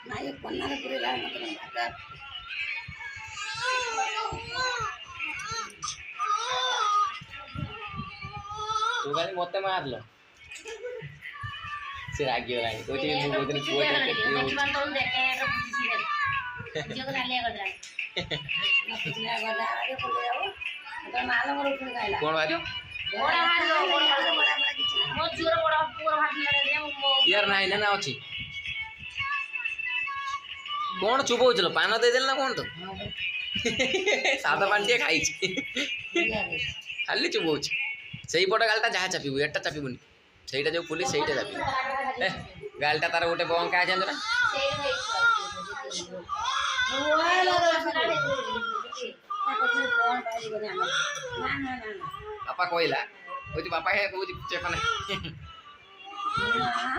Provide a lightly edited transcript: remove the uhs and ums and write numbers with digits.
ନାଇଁ କନାରେ ପୁରେଇଲା ମତେ ଭାତ ତୁ ଖାଲି ମତେ ମାରିଲ ସେ ରାଗିଗଲାଣି କହୁଛି ମୁଁ କହୁଥିଲି ପୁଅ କଣ ବାହାରିବ यार नहीं ना अच्छी कौन चुबौल पान देदेल ना कौन तो सादा पान टे खाई खाली चुबौच से पट गालटा जहाँ चापू एटा चापूनी से जो पुलिस से चापू गालटा तार गोटे बंका है ना बापा कहला बापा है कहूँ